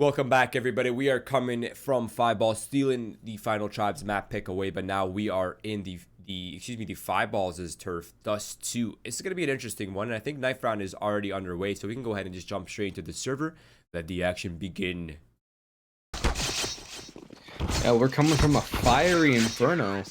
Welcome back, everybody. We are coming from 5balls, stealing the Final Tribes map pick away, but now we are in the 5balls' turf, Dust 2. It's going to be an interesting one, and I think knife round is already underway, so we can go ahead and just jump straight into the server. Let the action begin. Yeah, we're coming from a fiery inferno,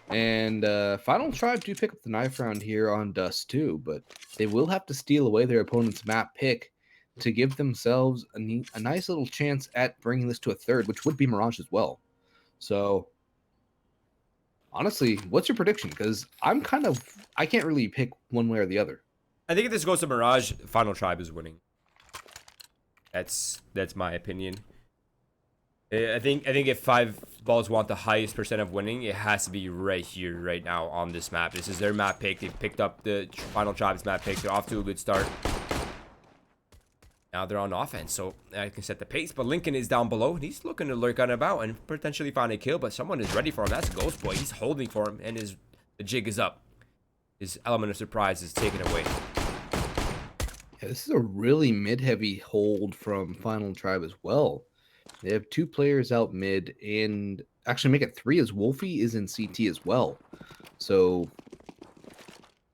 and Final Tribe do pick up the knife round here on Dust 2, but they will have to steal away their opponent's map pick to give themselves a nice little chance at bringing this to a third, which would be Mirage as well. So, honestly, what's your prediction? Because I can't really pick one way or the other. I think if this goes to Mirage, Final Tribe is winning. That's my opinion. I think if 5balls want the highest percent of winning, it has to be right here, right now on this map. This is their map pick. They've picked up the Final Tribe's map pick. They're off to a good start. Now they're on offense, so I can set the pace. But Lincoln is down below. He's looking to lurk on about and potentially find a kill, but someone is ready for him. That's Ghost Boy. He's holding for him, and the jig is up. His element of surprise is taken away. Yeah, this is a really mid-heavy hold from Final Tribe as well. They have two players out mid, and actually make it three as Wolfie is in CT as well. So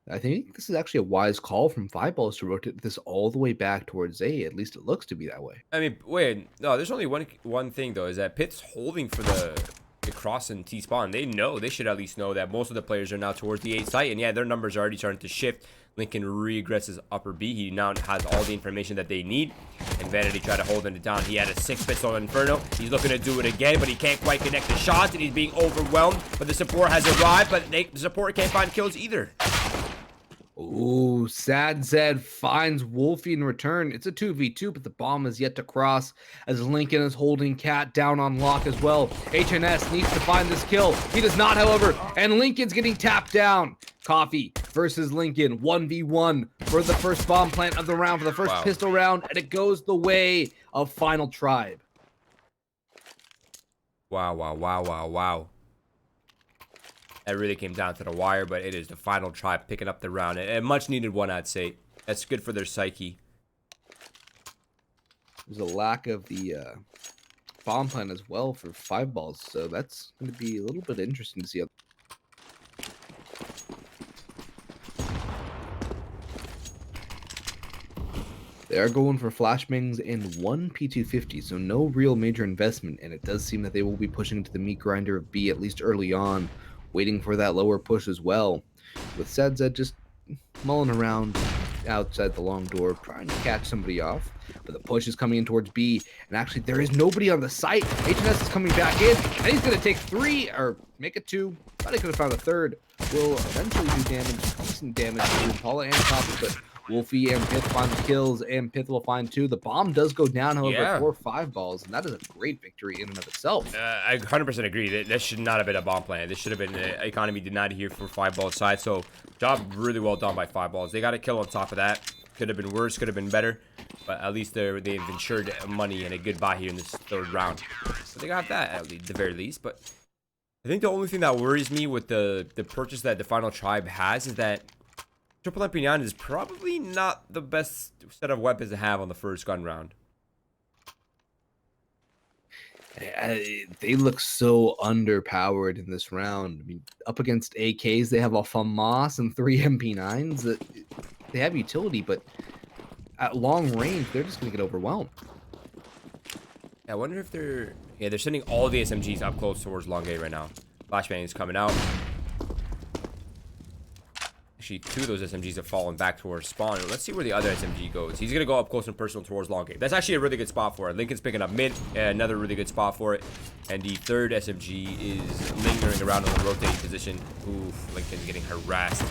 I think this is actually a wise call from 5balls to rotate this all the way back towards A. At least it looks to be that way. I mean, wait, no, there's only one thing though, is that Pitt's holding for the cross and T spawn. They should at least know that most of the players are now towards the A site, and yeah, their numbers are already starting to shift. Lincoln regresses upper B. He now has all the information that they need, and Vanity tried to hold it down. He had a 6-pistol on Inferno. He's looking to do it again, but he can't quite connect the shots, and he's being overwhelmed. But the support has arrived, but the support can't find kills either. Ooh, Sad Zed finds Wolfie in return. It's a 2v2, but the bomb is yet to cross as Lincoln is holding Cat down on lock as well. HNS needs to find this kill. He does not, however, and Lincoln's getting tapped down. Coffee versus Lincoln, 1v1 for the first bomb plant of the round, for the first pistol round, and it goes the way of Final Tribe. Wow. That really came down to the wire, but it is the Final Tribe picking up the round. A much needed one, I'd say. That's good for their psyche. There's a lack of the bomb plan as well for 5balls, so that's going to be a little bit interesting to see. They are going for flashbangs and one P250, so no real major investment, and it does seem that they will be pushing to the meat grinder of B at least early on, waiting for that lower push as well. With Sedzed just mulling around outside the long door, trying to catch somebody off, but the push is coming in towards B, and actually there is nobody on the site. HNS is coming back in, and he's going to take 3, or make it 2. Thought he could have found a third. Will eventually do damage, decent damage to Impala and Coffee, but Wolfie and Pith find the kills, and Pith will find 2. The bomb does go down, however, for 5balls, and that is a great victory in and of itself. I 100% agree. That should not have been a bomb plan. This should have been an economy denied here for 5balls side. So, job really well done by 5balls. They got a kill on top of that. Could have been worse, could have been better, but at least they've ensured money and a good buy here in this third round. So they got that at the very least. But I think the only thing that worries me with the purchase that the Final Tribe has is that Triple MP9 is probably not the best set of weapons to have on the first gun round. They look so underpowered in this round. I mean, up against AKs, they have a FAMAS and 3 MP9s that they have utility, but at long range, they're just going to get overwhelmed. Yeah, I wonder if they're sending all the SMGs up close towards long A right now. Flashbang is coming out. Actually, 2 of those SMGs have fallen back towards spawn. Let's see where the other SMG goes. He's going to go up close and personal towards long game. That's actually a really good spot for it. Lincoln's picking up mid. Another really good spot for it. And the third SMG is lingering around in the rotating position. Oof, Lincoln's getting harassed.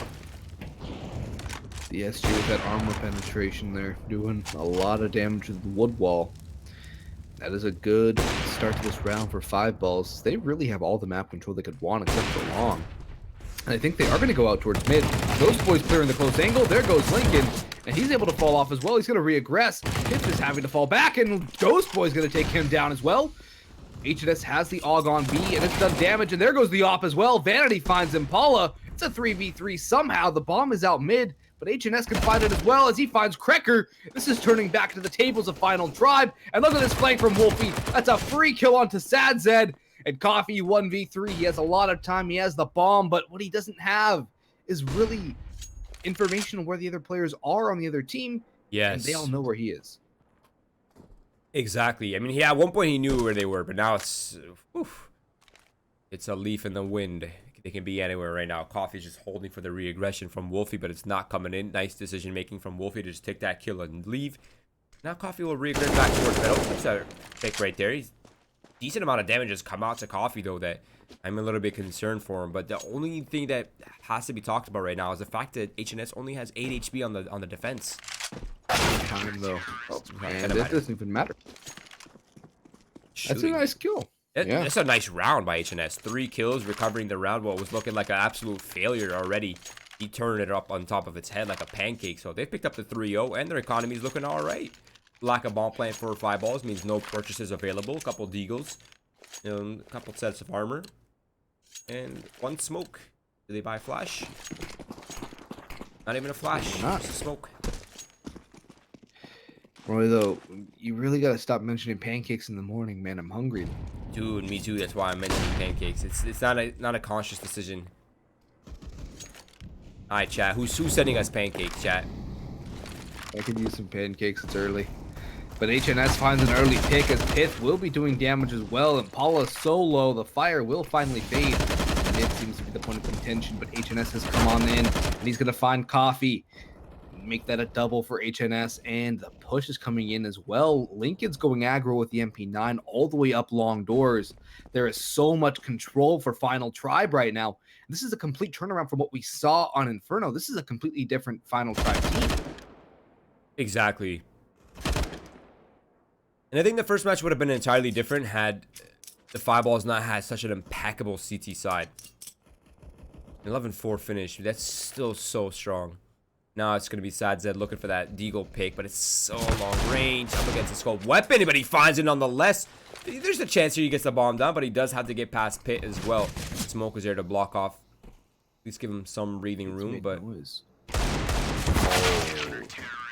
The SG with that armor penetration there, doing a lot of damage to the wood wall. That is a good start to this round for 5balls. They really have all the map control they could want except for long. And I think they are going to go out towards mid. Ghost Boy's clearing the close angle. There goes Lincoln. And he's able to fall off as well. He's going to re-aggress. Pitch is having to fall back. And Ghost Boy's going to take him down as well. HNS has the AUG on B. And it's done damage. And there goes the AWP as well. Vanity finds Impala. It's a 3v3 somehow. The bomb is out mid. but HNS can find it as well as he finds Krecker. This is turning back to the tables of Final Tribe. And look at this flank from Wolfie. That's a free kill onto Sadzed. And Coffee 1v3. He has a lot of time. He has the bomb, but what he doesn't have is really information on where the other players are on the other team. Yes. And they all know where he is. Exactly. I mean, at one point he knew where they were, but now it's a leaf in the wind. They can be anywhere right now. Coffee's just holding for the re-aggression from Wolfie, but it's not coming in. Nice decision making from Wolfie to just take that kill and leave. Now Coffee will re-aggress back towards middle. That's a pick right there. He's decent amount of damage has come out to Coffee though that I'm a little bit concerned for him. But the only thing that has to be talked about right now is the fact that HNS only has 8 HP on the defense. Time though. Oh, and that doesn't even matter. That's a nice kill. That's a nice round by HNS. 3 kills, recovering the round. What was looking like an absolute failure already. He turned it up on top of its head like a pancake. So they picked up the 3-0 and their economy is looking all right. Lack of bomb plant for 5balls means no purchases available. A couple deagles, a couple sets of armor, and 1 smoke. Do they buy flash? Not even a flash. Just a smoke. Roy, though, you really gotta stop mentioning pancakes in the morning, man. I'm hungry. Dude, me too. That's why I'm mentioning pancakes. It's not a conscious decision. All right, chat. Who's sending us pancakes, chat? I could use some pancakes. It's early. But HNS finds an early pick as Pith will be doing damage as well. And Paula's so low, the fire will finally fade. Mid seems to be the point of contention, but HNS has come on in, and he's going to find Coffee. Make that a double for HNS, and the push is coming in as well. Lincoln's going aggro with the MP9 all the way up long doors. There is so much control for Final Tribe right now. This is a complete turnaround from what we saw on Inferno. This is a completely different Final Tribe team. Exactly. And I think the first match would have been entirely different had the 5balls not had such an impeccable CT side. 11-4 finish. That's still so strong. Now it's going to be Sadzed looking for that deagle pick, but it's so long range. Up against the scope weapon, but he finds it nonetheless. There's a chance here he gets the bomb down, but he does have to get past Pit as well. Smoke is there to block off. At least give him some breathing room, but...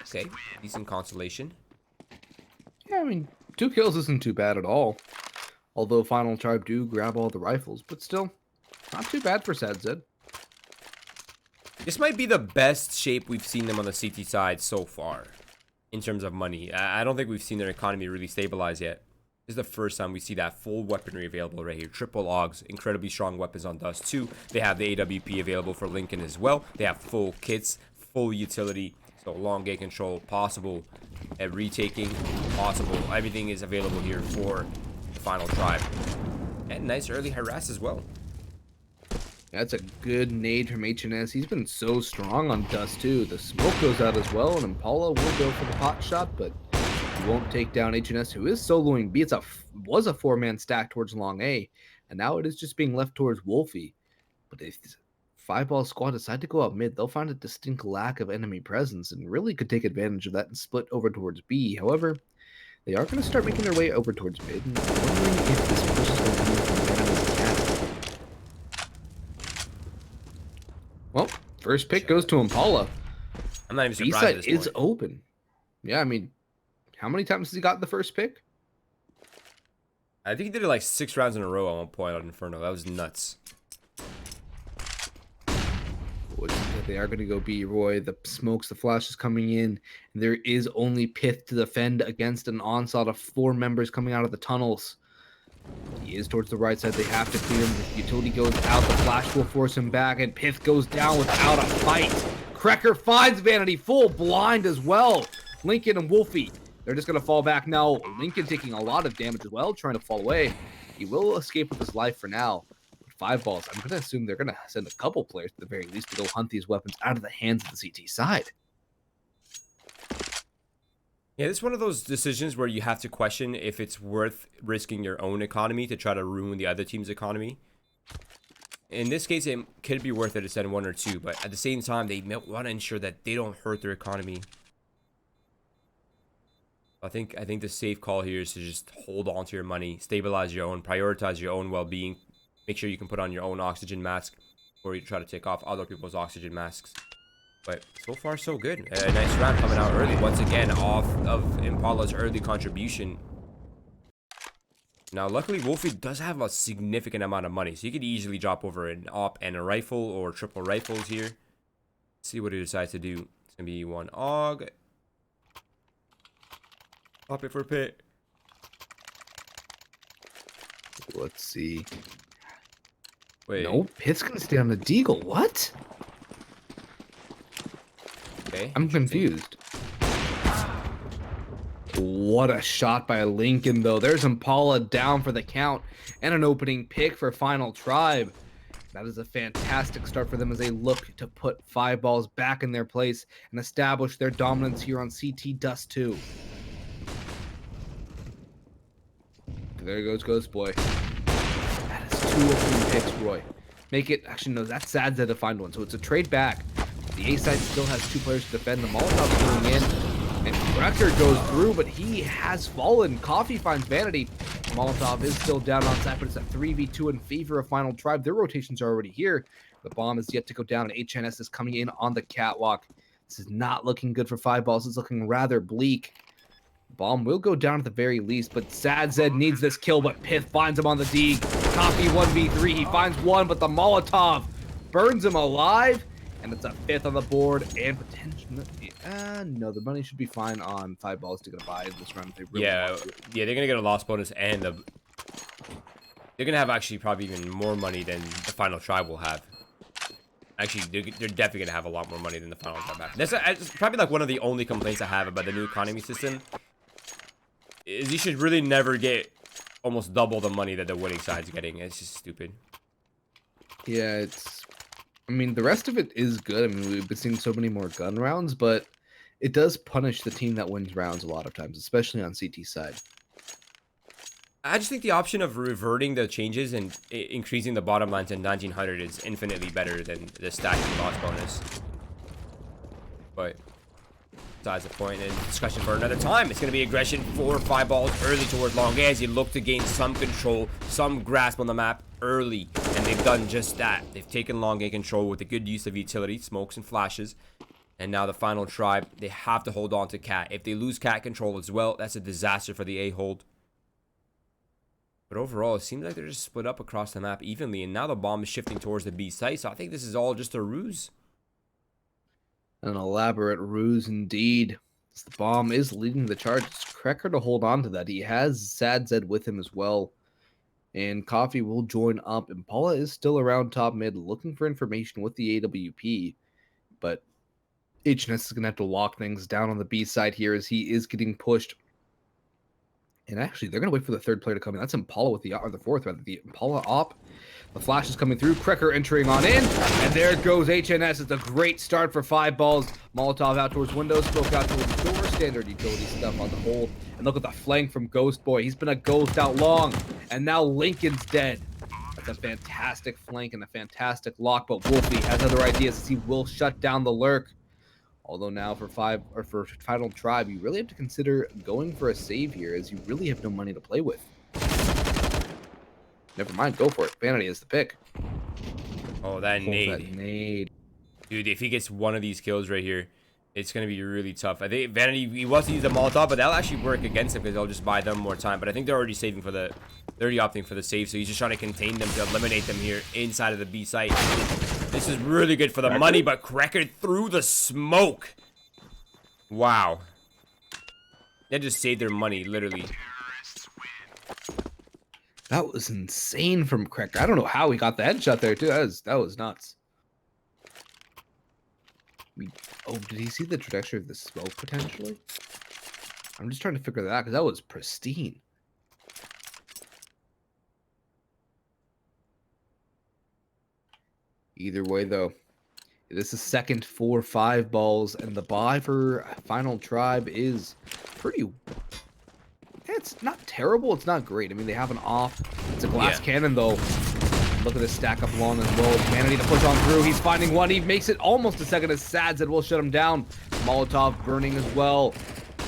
Okay, decent consolation. Yeah, I mean, 2 kills isn't too bad at all. Although Final Tribe do grab all the rifles, but still, not too bad for Sadzed. This might be the best shape we've seen them on the CT side so far, in terms of money. I don't think we've seen their economy really stabilize yet. This is the first time we see that full weaponry available right here. Triple AUGs, incredibly strong weapons on Dust 2. They have the AWP available for Lincoln as well. They have full kits, full utility, so long gate control possible, at retaking possible. Everything is available here for the Final Tribe. And nice early harass as well. That's a good nade from HNS. He's been so strong on Dust too. The smoke goes out as well, and Impala will go for the pot shot, but he won't take down HNS, who is soloing B. Was a 4-man stack towards long A, and now it is just being left towards Wolfie. But if 5ball squad decide to go out mid, they'll find a distinct lack of enemy presence and really could take advantage of that and split over towards B. However, they are going to start making their way over towards mid, and I'm wondering if this push is going to come from enemy's cat. Well, first pick goes to Impala. I'm not even surprised at this B-side is open. Yeah, I mean, how many times has he got the first pick? I think he did it like 6 rounds in a row at one point on Inferno. That was nuts. They are going to go B, Roy. The smokes, the flash is coming in. And there is only Pith to defend against an onslaught of 4 members coming out of the tunnels. He is towards the right side. They have to clear him. The utility goes out. The flash will force him back. And Pith goes down without a fight. Krecker finds Vanity full blind as well. Lincoln and Wolfie, they're just going to fall back now. Lincoln taking a lot of damage as well, trying to fall away. He will escape with his life for now. 5balls, I'm going to assume they're going to send a couple players at the very least to go hunt these weapons out of the hands of the CT side. Yeah, this is one of those decisions where you have to question if it's worth risking your own economy to try to ruin the other team's economy. In this case, it could be worth it to send 1 or 2, but at the same time, they want to ensure that they don't hurt their economy. I think the safe call here is to just hold on to your money, stabilize your own, prioritize your own well-being. Make sure you can put on your own oxygen mask before you try to take off other people's oxygen masks. But so far, so good. A nice round coming out early. Once again, off of Impala's early contribution. Now, luckily, Wolfie does have a significant amount of money. So he could easily drop over an op and a rifle or triple rifles here. Let's see what he decides to do. It's going to be one AUG. Pop it for pit. Let's see. Wait. No, Pit's gonna stay on the Deagle. What? Okay. I'm confused. What a shot by Lincoln, though. There's Impala down for the count and an opening pick for Final Tribe. That is a fantastic start for them as they look to put 5balls back in their place and establish their dominance here on CT Dust 2. There goes Ghost Boy. That is 2 opening picks, Roy. Make it, actually no, that's sad to find one, so it's a trade back. The A side still has 2 players to defend. The Molotov's going in, and Wrecker goes through, but he has fallen. Coffee finds Vanity. Molotov is still down on side, but it's a 3v2 in favor of Final Tribe. Their rotations are already here. The bomb is yet to go down, and HNS is coming in on the catwalk. This is not looking good for 5balls. It's looking rather bleak. Bomb will go down at the very least, but Sad Zed needs this kill, but Pith finds him on the D. Coffee 1v3. He finds one, but the Molotov burns him alive, and it's a 5th on the board, and potentially... no, the money should be fine on 5balls to get a buy in this round if they really want to. Yeah, they're going to get a loss bonus, and they're going to have actually probably even more money than the Final Tribe will have. Actually, they're definitely going to have a lot more money than the Final Tribe have. That's probably like one of the only complaints I have about the new economy system. Is you should really never get almost double the money that the winning side's getting. It's just stupid. Yeah, it's... I mean, the rest of it is good. I mean, we've been seeing so many more gun rounds, but it does punish the team that wins rounds a lot of times, especially on CT side. I just think the option of reverting the changes and increasing the bottom line to 1900 is infinitely better than the stacking loss bonus. But besides the point, and discussion for another time. It's going to be aggression for 5balls early towards long A as you look to gain some control, some grasp on the map early, and they've done just that. They've taken long A control with the good use of utility, smokes and flashes, and now the Final Tribe, they have to hold on to Cat. If they lose Cat control as well, that's a disaster for the A hold. But overall, it seems like they're just split up across the map evenly, and now the bomb is shifting towards the B site, so I think this is all just a ruse. An elaborate ruse indeed. The bomb is leading the charge. It's Krecker to hold on to that. He has Sad Zed with him as well. And Coffee will join up. Impala is still around top mid looking for information with the AWP. But HNS is going to have to lock things down on the B side here as he is getting pushed. And actually, they're going to wait for the 3rd player to come in. That's Impala with the, or the 4th rather, the Impala op. The flash is coming through. Krecker entering on in. And there goes HNS. It's a great start for 5balls. Molotov out towards windows. Smoke out towards the door. Standard utility stuff on the hold. And look at the flank from Ghost Boy. He's been a ghost out long. And now Lincoln's dead. That's a fantastic flank and a fantastic lock. But Wolfie has other ideas as he will shut down the lurk. Although now for Final Tribe, you really have to consider going for a save here as you really have no money to play with. Never mind, go for it. Vanity is the pick. Oh, that nade. That nade. Dude, if he gets one of these kills right here, it's going to be really tough. I think Vanity, he wants to use the Molotov, but that'll actually work against him because they'll just buy them more time. But I think they're already saving for the... They're already opting for the save, so he's just trying to contain them to eliminate them here inside of the B site. This is really good for the money, but Krecker through the smoke. Wow. They just saved their money, literally. That was insane from Krecker. I don't know how he got the headshot there, too. That was nuts. Oh, did he see the trajectory of the smoke, potentially? I'm just trying to figure that out, because that was pristine. Either way, though, it is the second 4-5balls, and the buy for Final Tribe is pretty... It's not terrible. It's not great. I mean, they have an off. It's a glass cannon, though. Look at this stack up long as well. Vanity to push on through. He's finding one. He makes it almost a second as Sad Zed will shut him down. Molotov burning as well.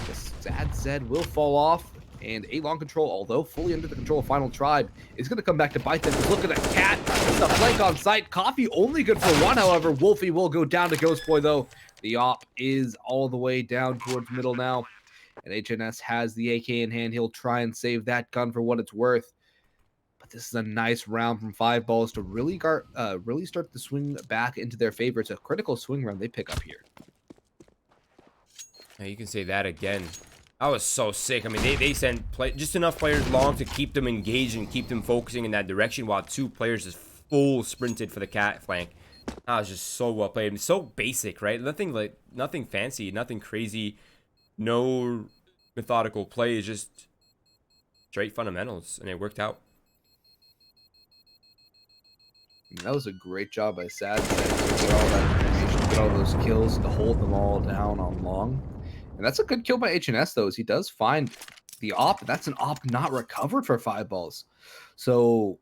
The Sad Zed will fall off. And a long control, although fully under the control of Final Tribe, is going to come back to bite them. Look at that cat. It's a flank on site. Coffee only good for one, however. Wolfie will go down to Ghost Boy, though. The op is all the way down towards middle now. And HNS has the AK in hand. He'll try and save that gun for what it's worth. But this is a nice round from 5balls to really start the swing back into their favor. It's a critical swing round they pick up here. Yeah, you can say that again. That was so sick. I mean, they sent just enough players long to keep them engaged and keep them focusing in that direction, while 2 players just full sprinted for the cat flank. That was just so well played. And so basic, right? Nothing fancy, nothing crazy, no methodical plays, just straight fundamentals, and it worked out. That was a great job by Sad to get all that information, get all those kills, to hold them all down on long. And that's a good kill by HNS, though, as he does find the op. That's an op not recovered for 5balls. So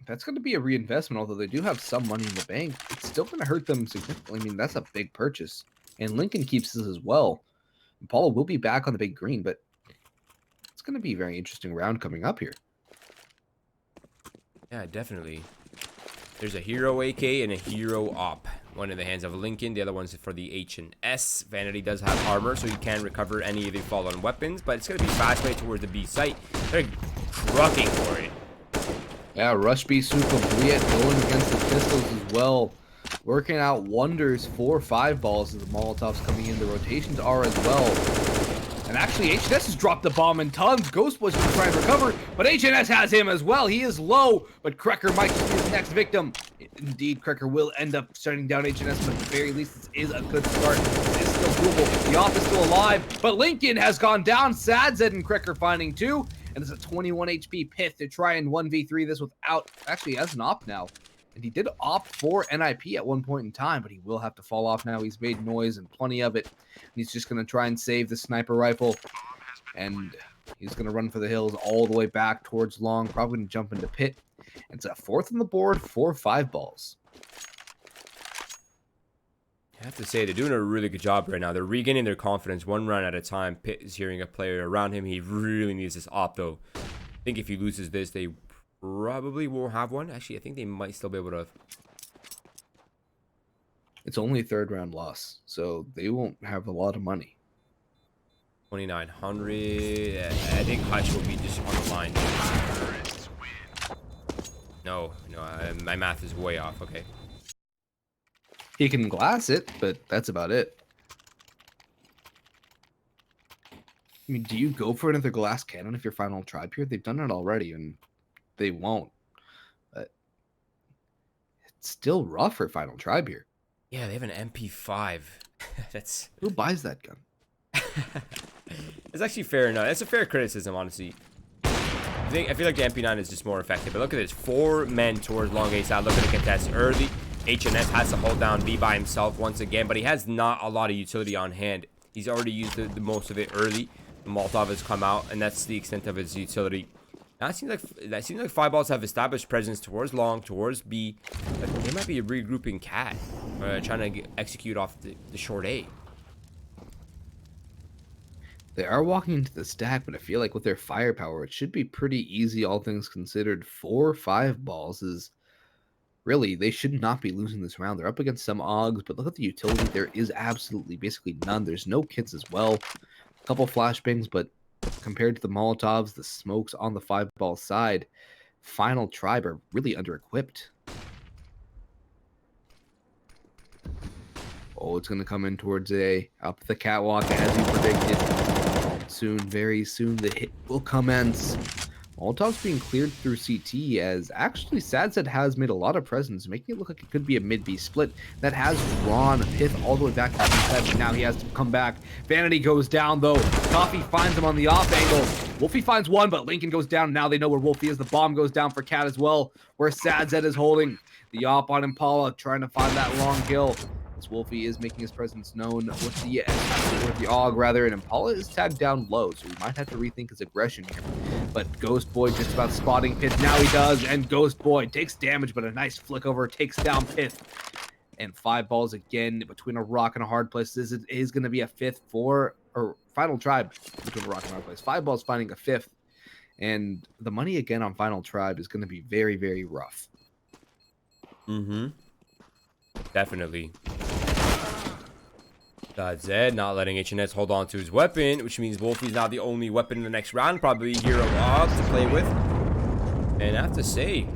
that's going to be a reinvestment, although they do have some money in the bank. It's still going to hurt them significantly. I mean, that's a big purchase. And Lincoln keeps this as well. And Paula will be back on the big green, but it's going to be a very interesting round coming up here. Yeah, definitely. There's a hero AK and a hero op. One in the hands of Lincoln, the other one's for the H&S. Vanity does have armor, so you can recover any of the fallen weapons, but it's going to be fast way towards the B site. They're trucking for it. Yeah, Rush B Super Bliet going against the pistols as well. Working out wonders for 5balls as the Molotovs coming in. The rotations are as well. And actually, HNS has dropped the bomb in tons. Ghost Boy's going to try and recover, but HNS has him as well. He is low, but Krecker might just be his next victim. Indeed, Krecker will end up shutting down HNS, but at the very least, this is a good start. This is still doable. The op is still alive, but Lincoln has gone down. Sadzed and Krecker finding 2, and it's a 21 HP Pith to try and 1v3 this without, actually, he has an op now. And he did opt for NIP at one point in time, but he will have to fall off now. He's made noise and plenty of it. And he's just going to try and save the sniper rifle. And he's going to run for the hills all the way back towards long. Probably going to jump into pit. And it's a 4th on the board for 5balls. I have to say, they're doing a really good job right now. They're regaining their confidence one round at a time. Pitt is hearing a player around him. He really needs this op, though. I think if he loses this, they probably won't have one. Actually, I think they might still be able to. It's only a 3rd round loss, so they won't have a lot of money. 2,900. I think Hush will be just on the line. No, my math is way off. Okay. He can glass it, but that's about it. I mean, do you go for another glass cannon if you're Final Tribe here? They've done it already, and they won't. But it's still rough for Final Tribe here. Yeah, they have an MP5. That's who buys that gun? It's actually fair enough. That's a fair criticism, honestly. I feel like the MP9 is just more effective. But look at this, 4 men towards long A side. Look at the contest early. HNS has to hold down B by himself once again, but he has not a lot of utility on hand. He's already used the most of it early. The Molotov has come out, and that's the extent of his utility. Now, it seems like 5balls have established presence towards long, towards B, but they might be regrouping cat, trying to execute off the short A. They are walking into the stack, but I feel like with their firepower, it should be pretty easy, all things considered. 5balls is really, they should not be losing this round. They're up against some Oggs, but look at the utility. There is absolutely basically none. There's no kits as well. A couple flashbangs, but compared to the Molotovs, the smokes on the 5ball side, Final Tribe are really under-equipped. Oh, it's going to come in towards A. Up the catwalk as you predicted. Soon, very soon, the hit will commence. Molotov's being cleared through CT as actually Sadzed has made a lot of presence, making it look like it could be a mid-B split. That has drawn Pith all the way back to the side, but now he has to come back. Vanity goes down though. Coffee finds him on the off angle. Wolfie finds one, but Lincoln goes down. Now they know where Wolfie is. The bomb goes down for Cat as well, where Sadzed is holding. The op on Impala, trying to find that long kill. Wolfie is making his presence known with the AUG rather, and Impala is tagged down low, so he might have to rethink his aggression here. But Ghost Boy just about spotting Pith. Now he does, and Ghost Boy takes damage, but a nice flick over takes down Pith. And 5balls again between a rock and a hard place. This is going to be a 5th for Final Tribe between a rock and a hard place. 5balls finding a 5th, and the money again on Final Tribe is going to be very, very rough. Mm-hmm. Definitely. Zed not letting HNS hold on to his weapon, which means Bo3's now the only weapon in the next round. Probably Hero Boggs to play with. And I have to say,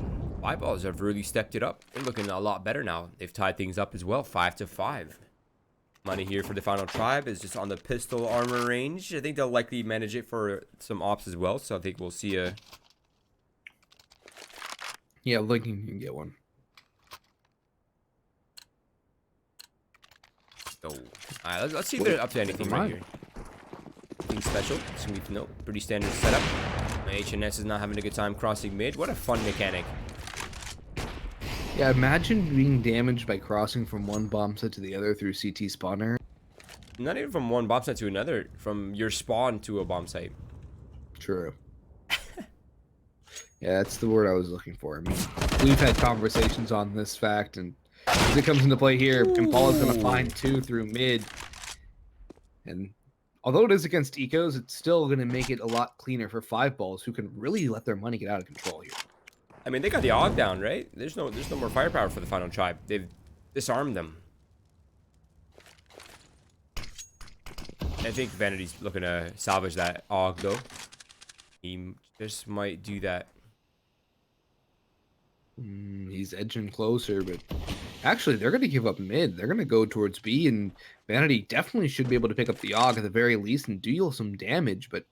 5balls have really stepped it up. They're looking a lot better now. They've tied things up as well, 5-5. Money here for the Final Tribe is just on the pistol armor range. I think they'll likely manage it for some ops as well. So I think we'll see a... Yeah, Lincoln can get one. So, alright, let's see if they're up to anything right here. Anything special? Sweet to know. Pretty standard setup. HNS is not having a good time crossing mid. What a fun mechanic. Yeah, imagine being damaged by crossing from one bomb set to the other through CT spawner. Not even from one bomb site to another. From your spawn to a bomb site. True. Yeah, that's the word I was looking for. I mean, we've had conversations on this fact, and as it comes into play here, Impala's going to find 2 through mid. And although it is against ecos, it's still going to make it a lot cleaner for 5balls, who can really let their money get out of control here. I mean, they got the AUG down, right? There's no more firepower for the Final Tribe. They've disarmed them. I think Vanity's looking to salvage that AUG, though. He just might do that. He's edging closer, but actually, they're going to give up mid. They're going to go towards B, and Vanity definitely should be able to pick up the AUG at the very least and deal some damage, but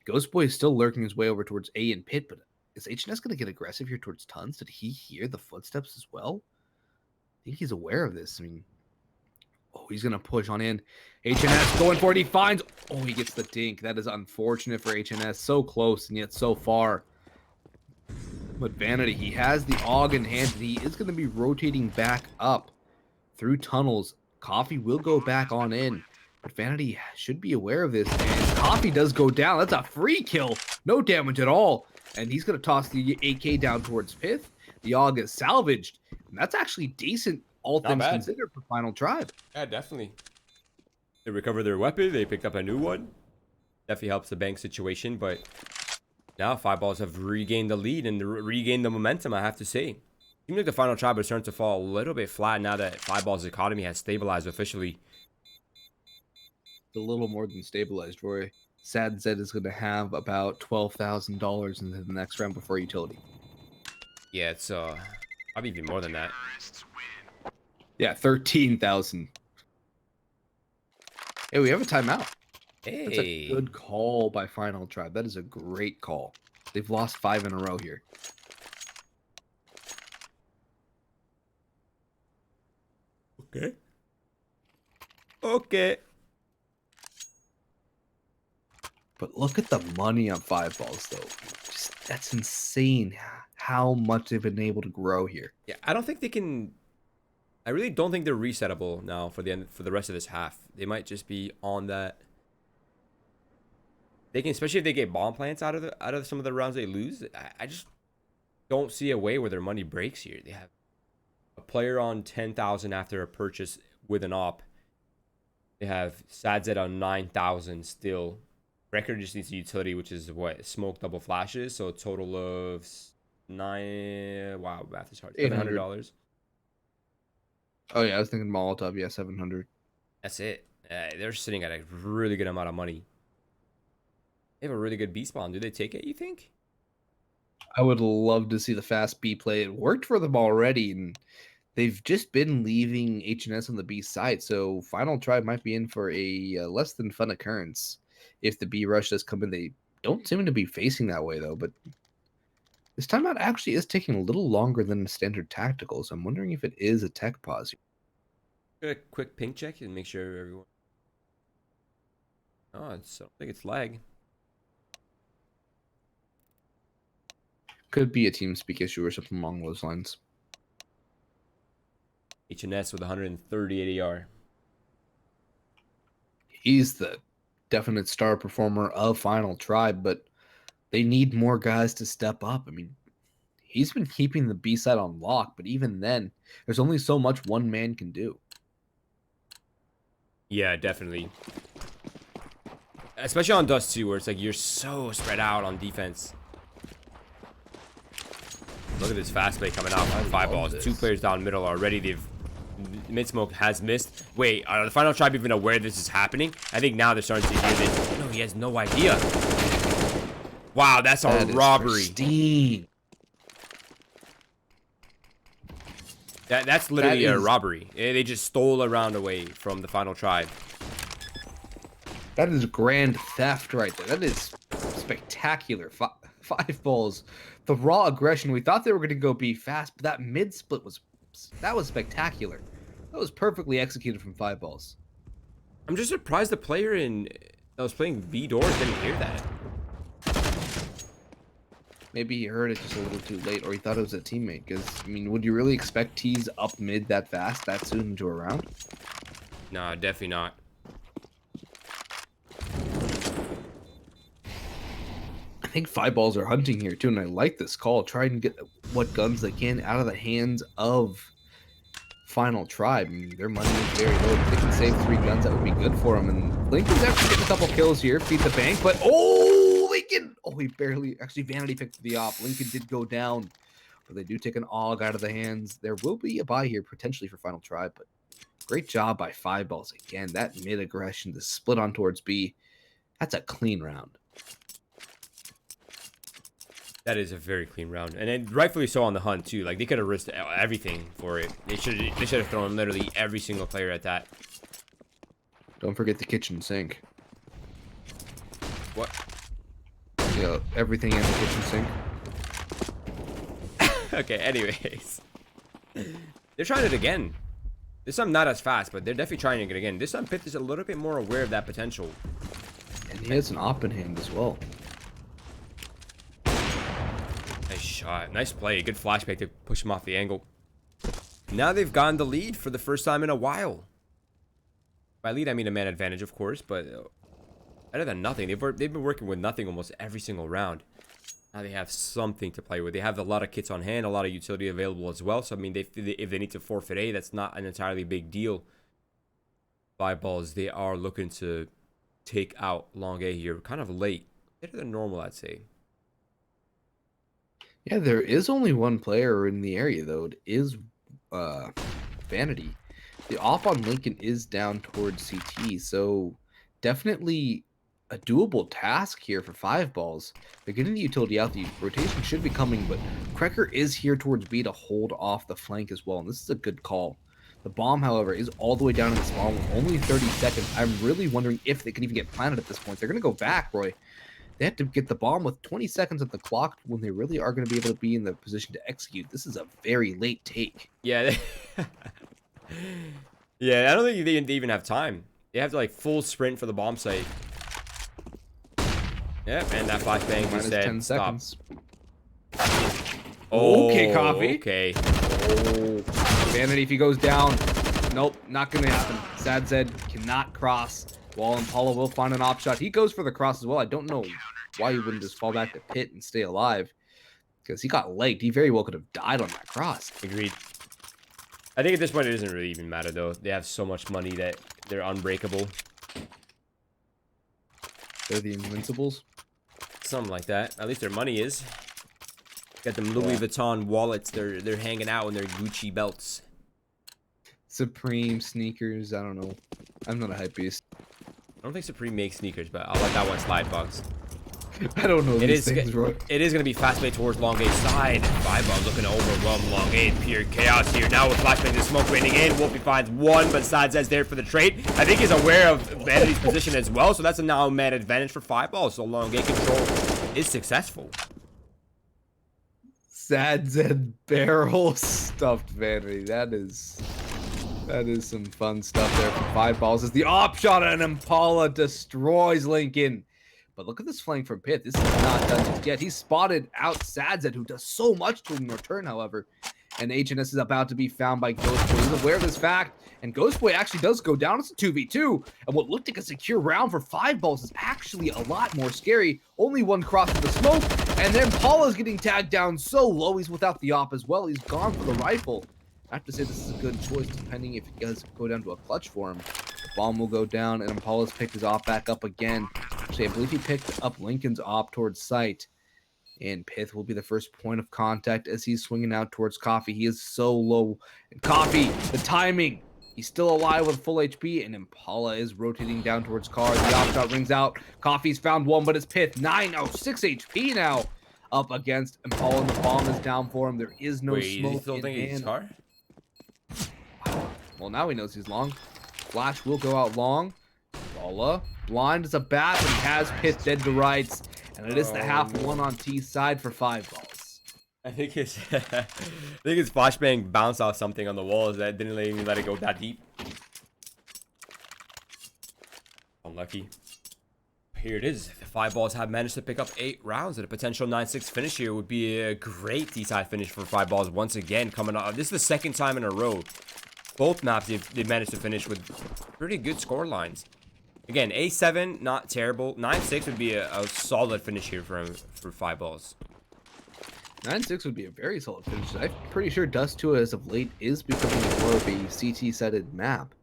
Ghost Boy is still lurking his way over towards A and Pit, but is HNS going to get aggressive here towards Tons? Did he hear the footsteps as well? I think he's aware of this. I mean, oh, he's going to push on in. HNS going for it. He finds... Oh, he gets the dink. That is unfortunate for HNS. So close and yet so far. But Vanity, he has the AUG in hand, and he is going to be rotating back up through tunnels. Coffee will go back on in, but Vanity should be aware of this, and Coffee does go down. That's a free kill. No damage at all, and he's going to toss the AK down towards Pith. The AUG is salvaged, and that's actually decent, all things considered, for Final Tribe. Yeah, definitely. They recovered their weapon. They picked up a new one. Definitely helps the bank situation, but... Now 5balls have regained the lead and regained the momentum, I have to say. Seems like the Final Tribe is starting to fall a little bit flat now that 5balls' economy has stabilized officially. A little more than stabilized, Roy. Sad Zed is going to have about $12,000 into the next round before utility. Yeah, it's probably even more than that. Yeah, 13,000. Hey, we have a timeout. Hey. That's a good call by Final Tribe. That is a great call. They've lost 5 in a row here. Okay. Okay. But look at the money on 5balls, though. Just, that's insane how much they've been able to grow here. Yeah, I don't think they can... I really don't think they're resettable now for the rest of this half. They might just be on that... They can, especially if they get bomb plants out of some of the rounds they lose. I just don't see a way where their money breaks here. They have a player on 10,000 after a purchase with an op. They have Sadzed on 9,000 still. Record just needs a utility, which is what smoke double flashes. So a total of 9. Wow, math is hard. $700. Oh yeah, I was thinking Molotov. Yeah, 700. That's it. They're sitting at a really good amount of money. They have a really good B spawn. Do they take it, you think? I would love to see the fast B play. It worked for them already, and they've just been leaving HNS on the B side. So Final Tribe might be in for a less than fun occurrence if the B rush does come in. They don't seem to be facing that way, though. But this timeout actually is taking a little longer than standard tactical. So I'm wondering if it is a tech pause. A quick ping check and make sure everyone... Oh, I don't think it's lag. Could be a TeamSpeak issue or something along those lines. HNS with 138 AR. He's the definite star performer of Final Tribe, but they need more guys to step up. I mean, he's been keeping the B side on lock, but even then, there's only so much one man can do. Yeah, definitely. Especially on Dust 2, where it's like you're so spread out on defense. Look at this fast play coming out from 5balls. 2 players down middle already. They've mid smoke has missed. Wait, are the final tribe even aware this is happening? I think now they're starting to hear this. No, he has no idea. Wow, that's a robbery. Pristine. That's literally a robbery. They just stole a round away from the final tribe. That is grand theft right there. That is spectacular. 5balls. The raw aggression. We thought they were going to go be fast, but that mid split was spectacular. That was perfectly executed from 5balls. I'm just surprised the player that was playing B doors didn't hear that. Maybe he heard it just a little too late, or he thought it was a teammate. Because, I mean, would you really expect T's up mid that fast, that soon into a round? Nah, definitely not. I think 5balls are hunting here, too, and I like this call. Try and get what guns they can out of the hands of Final Tribe. I mean, their money is very low. If they can save 3 guns, that would be good for them. And Lincoln's actually getting a couple kills here. Feed the bank, but... Oh, Lincoln! Oh, he barely... Actually, Vanity picked the op. Lincoln did go down. But they do take an AUG out of the hands. There will be a buy here, potentially, for Final Tribe. But great job by 5balls. Again, that mid-aggression, the split on towards B. That's a clean round. That is a very clean round, and then rightfully so on the hunt too. Like they could have risked everything for it. They should have thrown literally every single player at that. Don't forget the kitchen sink. What? Yeah, everything in the kitchen sink. Okay. Anyways, they're trying it again. This time not as fast, but they're definitely trying it again. This time Pith is a little bit more aware of that potential. And he has an op in hand as well. Nice shot. Nice play. Good flashback to push him off the angle. Now they've gotten the lead for the first time in a while. By lead, I mean a man advantage, of course, but better than nothing. They've been working with nothing almost every single round. Now they have something to play with. They have a lot of kits on hand, a lot of utility available as well. So, I mean, if they need to forfeit A, that's not an entirely big deal. 5balls, they are looking to take out long A here. Kind of late. Better than normal, I'd say. Yeah, there is only one player in the area, though. It is Vanity. The op on Lincoln is down towards CT, so definitely a doable task here for 5balls. They're getting the utility out. The rotation should be coming, but Krecker is here towards B to hold off the flank as well, and this is a good call. The bomb, however, is all the way down in the spawn with only 30 seconds. I'm really wondering if they can even get planted at this point. They're going to go back, Roy. They have to get the bomb with 20 seconds on the clock when they really are going to be able to be in the position to execute. This is a very late take. Yeah. Yeah, I don't think they even have time. They have to, like, full sprint for the bomb site. Yep, and that flashbang Minus said 10 stop. seconds. Oh, okay, Coffee. Okay. Oh, Vanity, if he goes down, nope, not going to happen. Sad said, cannot cross. Wall and Paulo will find an op shot. He goes for the cross as well. I don't know why he wouldn't just fall back to pit and stay alive, because he got legged. He very well could have died on that cross. Agreed. I think at this point it doesn't really even matter though. They have so much money that they're unbreakable. They're the Invincibles. Something like that. At least their money is. Got them Louis Vuitton wallets. They're hanging out in their Gucci belts. Supreme sneakers. I don't know. I'm not a hype beast. I don't think Supreme makes sneakers, but I'll let that one slide, Boggs. I don't know these things, Roy. It is going to be fast play towards long A side. 5balls looking to overwhelm long A. Pure chaos here. Now with flashbang, the smoke raining in. Wolfie finds one, but Sad says there for the trade. I think he's aware of Vanity's position as well, so that's a now man advantage for 5balls. So long A control is successful. Sad said barrel stuffed Vanity. That is some fun stuff there for 5balls. As the op shot and Impala destroys Lincoln. But look at this flank from Pith. This is not done just yet. He's spotted out Sadzed, who does so much to him in return, however. And HNS is about to be found by Ghostboy. He's aware of this fact. And Ghostboy actually does go down. It's a 2v2. And what looked like a secure round for 5balls is actually a lot more scary. Only one cross to the smoke. And then Paula's getting tagged down so low. He's without the op as well. He's gone for the rifle. I have to say this is a good choice, depending if it does go down to a clutch for him. Bomb will go down, and Impala's picked his op back up again. Actually, I believe he picked up Lincoln's op towards site. And Pith will be the first point of contact as he's swinging out towards Coffee. He is so low. And Coffee, the timing. He's still alive with full HP, and Impala is rotating down towards Car. The op shot rings out. Coffee's found one, but it's Pith. 6 HP now up against Impala, and the bomb is down for him. There is no smoke. You still think he's Car? Well, now he knows he's long. Flash will go out long. Impala, blind as a bat, but he has Pith dead to rights. And it is the half one on T's side for 5balls. I think his flashbang bounced off something on the walls that didn't even let it go that deep. Unlucky. Here it is. The 5balls have managed to pick up 8 rounds, and a potential 9-6 finish here would be a great T-side finish for 5balls once again coming off. This is the second time in a row. Both maps they've managed to finish with pretty good score lines. Again, A7, not terrible. 9-6 would be a solid finish here for 5balls. 9-6 would be a very solid finish. I'm pretty sure Dust 2 as of late is becoming more of a CT-sided map.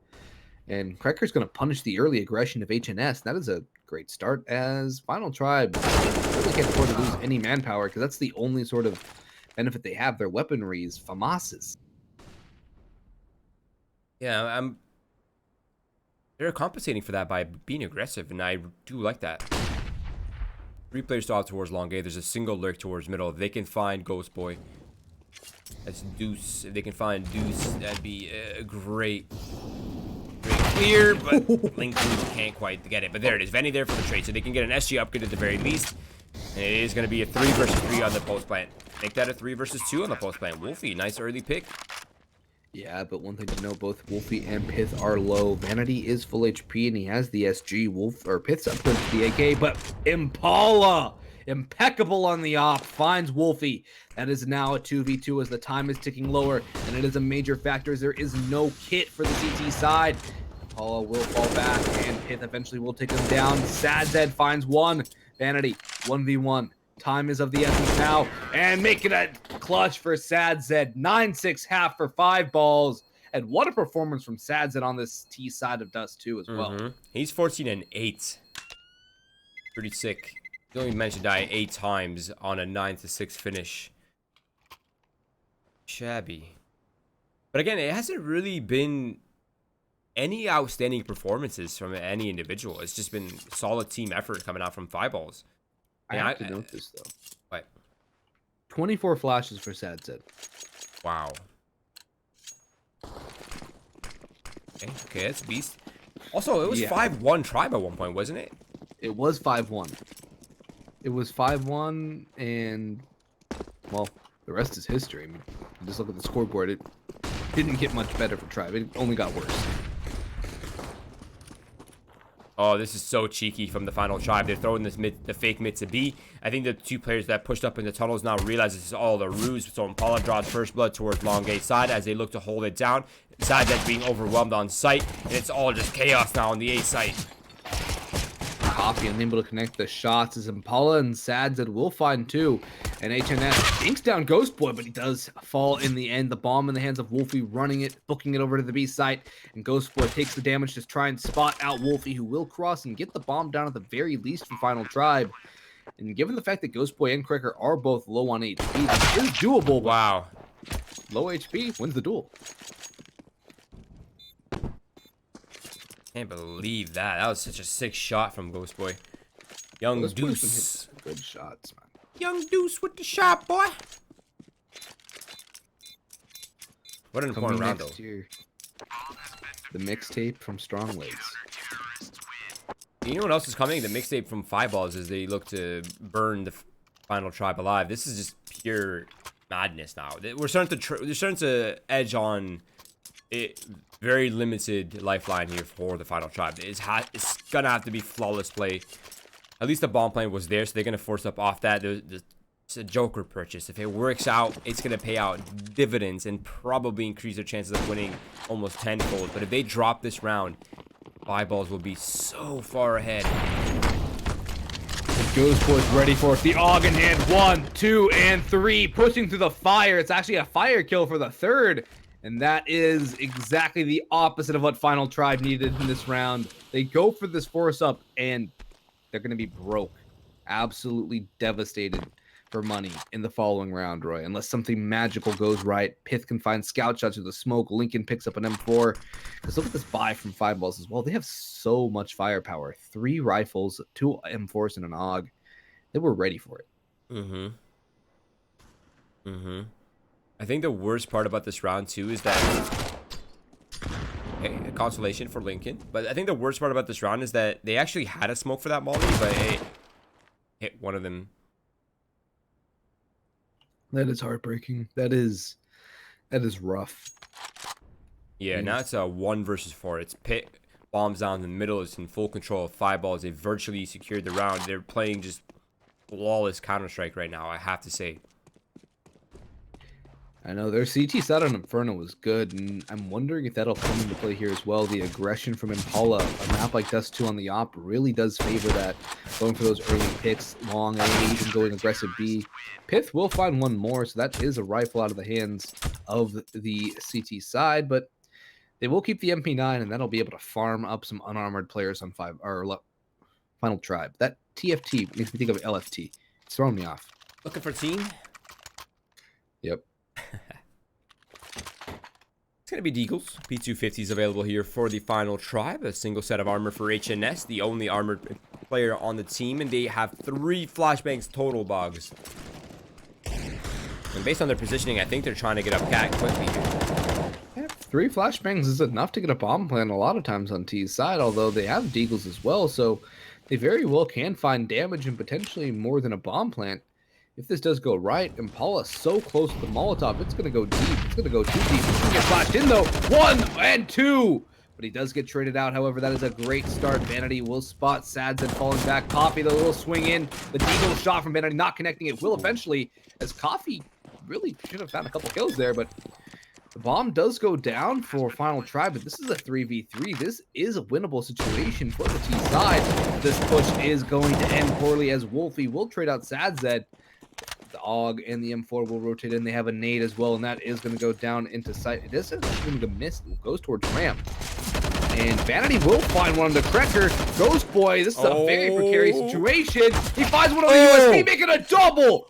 And Cracker's going to punish the early aggression of HNS. That is a great start, as Final Tribe really can't afford to lose any manpower, because that's the only sort of benefit they have. Their weaponry is FAMAS's. Yeah, they're compensating for that by being aggressive, and I do like that. 3 players still out towards long A. There's a single lurk towards middle. If they can find Ghost Boy, that's Deuce. If they can find Deuce, that'd be a great clear, but Lincoln can't quite get it. But there it is. Venny there for the trade, so they can get an SG upgrade at the very least. And it is going to be a 3 versus 3 on the post plant. Make that a 3 versus 2 on the post plant. Wolfie, nice early pick. Yeah, but one thing to know, both Wolfie and Pith are low. Vanity is full HP, and he has the SG. Pith's up to the AK, but Impala, impeccable on the op, finds Wolfie. That is now a 2v2 as the time is ticking lower, and it is a major factor as there is no kit for the CT side. Impala will fall back, and Pith eventually will take him down. Sad Zed finds one. Vanity, 1v1. Time is of the essence now, and make it a clutch for Sad Zed. 9-6 half for 5balls, and what a performance from Sad Zed on this T side of Dust 2 as well. He's 14-8. Pretty sick. He only managed to die 8 times on a 9-6 finish. Shabby. But again, it hasn't really been any outstanding performances from any individual. It's just been solid team effort coming out from 5balls. I have to note this, though. What? 24 flashes for Sad Zed. Wow. Okay, that's beast. Also, it was 5-1 Tribe at one point, wasn't it? It was 5-1. It was 5-1, and, well, the rest is history. I mean, just look at the scoreboard. It didn't get much better for Tribe. It only got worse. Oh, this is so cheeky from the Final Tribe. They're throwing this the fake mid to B. I think the 2 players that pushed up in the tunnels now realize this is all a ruse. So Impala draws first blood towards long A side as they look to hold it down. Side that's being overwhelmed on site, and it's all just chaos now on the A site. Coffee unable to connect the shots as Impala and Sad Zed will find 2. And HNS dinks down Ghost Boy, but he does fall in the end. The bomb in the hands of Wolfie, running it, booking it over to the B site. And Ghost Boy takes the damage to try and spot out Wolfie, who will cross and get the bomb down at the very least for Final Tribe. And given the fact that Ghost Boy and Cracker are both low on HP, this is doable. Wow. Low HP wins the duel. Can't believe that. That was such a sick shot from Ghost Boy. Young Deuce. Good shots, man. Young Deuce with the shot, boy. What an important round, though. The mixtape from Strong Legs. You know what else is coming? The mixtape from 5balls as they look to burn the Final Tribe alive. This is just pure madness now. We're starting to edge on a very limited lifeline here for the Final Tribe. It's gonna have to be flawless play. At least the bomb plane was there, so they're going to force up off that. It's a Joker purchase. If it works out, it's going to pay out dividends and probably increase their chances of winning almost tenfold. But if they drop this round, 5balls will be so far ahead. The Ghost Boy's ready for it. The AUG in hand. 1, 2, and 3. Pushing through the fire. It's actually a fire kill for the 3rd. And that is exactly the opposite of what Final Tribe needed in this round. They go for this force up, and they're going to be broke. Absolutely devastated for money in the following round, Roy. Unless something magical goes right. Pith can find scout shots with the smoke. Lincoln picks up an M4. Because look at this buy from 5balls as well. They have so much firepower. 3 rifles, 2 M4s, and an AUG. They were ready for it. I think the worst part about this round too is that a consolation for Lincoln. But I think the worst part about this round is that they actually had a smoke for that molly, but it hit one of them. That is heartbreaking. That is rough. Yeah, now it's a 1 versus 4. It's Pit bombs down in the middle. It's in full control of 5balls. They virtually secured the round. They're playing just flawless Counter-Strike right now, I have to say. I know their CT side on Inferno was good, and I'm wondering if that'll come into play here as well. The aggression from Impala, a map like Dust 2 on the op, really does favor that. Going for those early picks, long A, even going aggressive B. Pith will find one more, so that is a rifle out of the hands of the CT side, but they will keep the MP9, and that'll be able to farm up some unarmored players on Final Tribe. That TFT makes me think of LFT. It's throwing me off. Looking for team? Yep. It's going to be Deagles. P250 is available here for the Final Tribe. A single set of armor for HNS, the only armored player on the team. And they have 3 flashbangs total, Boggs. And based on their positioning, I think they're trying to get up cat quickly here. Yeah, 3 flashbangs is enough to get a bomb plant a lot of times on T's side, although they have Deagles as well, so they very well can find damage and potentially more than a bomb plant. If this does go right, Impala so close to the Molotov, it's going to go deep. It's going to go too deep. He's going to get flashed in, though. 1 and 2. But he does get traded out. However, that is a great start. Vanity will spot Sads and falling back. Coffee, the little swing in. The Deagle shot from Vanity, not connecting. It will eventually, as Coffee really should have found a couple kills there, but the bomb does go down for Final Tribe, but this is a 3v3. This is a winnable situation for the T side. This push is going to end poorly as Wolfie will trade out Sadzed. The AUG and the M4 will rotate in. They have a nade as well, and that is going to go down into sight. It is going to miss. It goes towards ramp. And Vanity will find one on the Cracker. Ghost Boy, this is a very precarious situation. He finds one on the USP, making a double.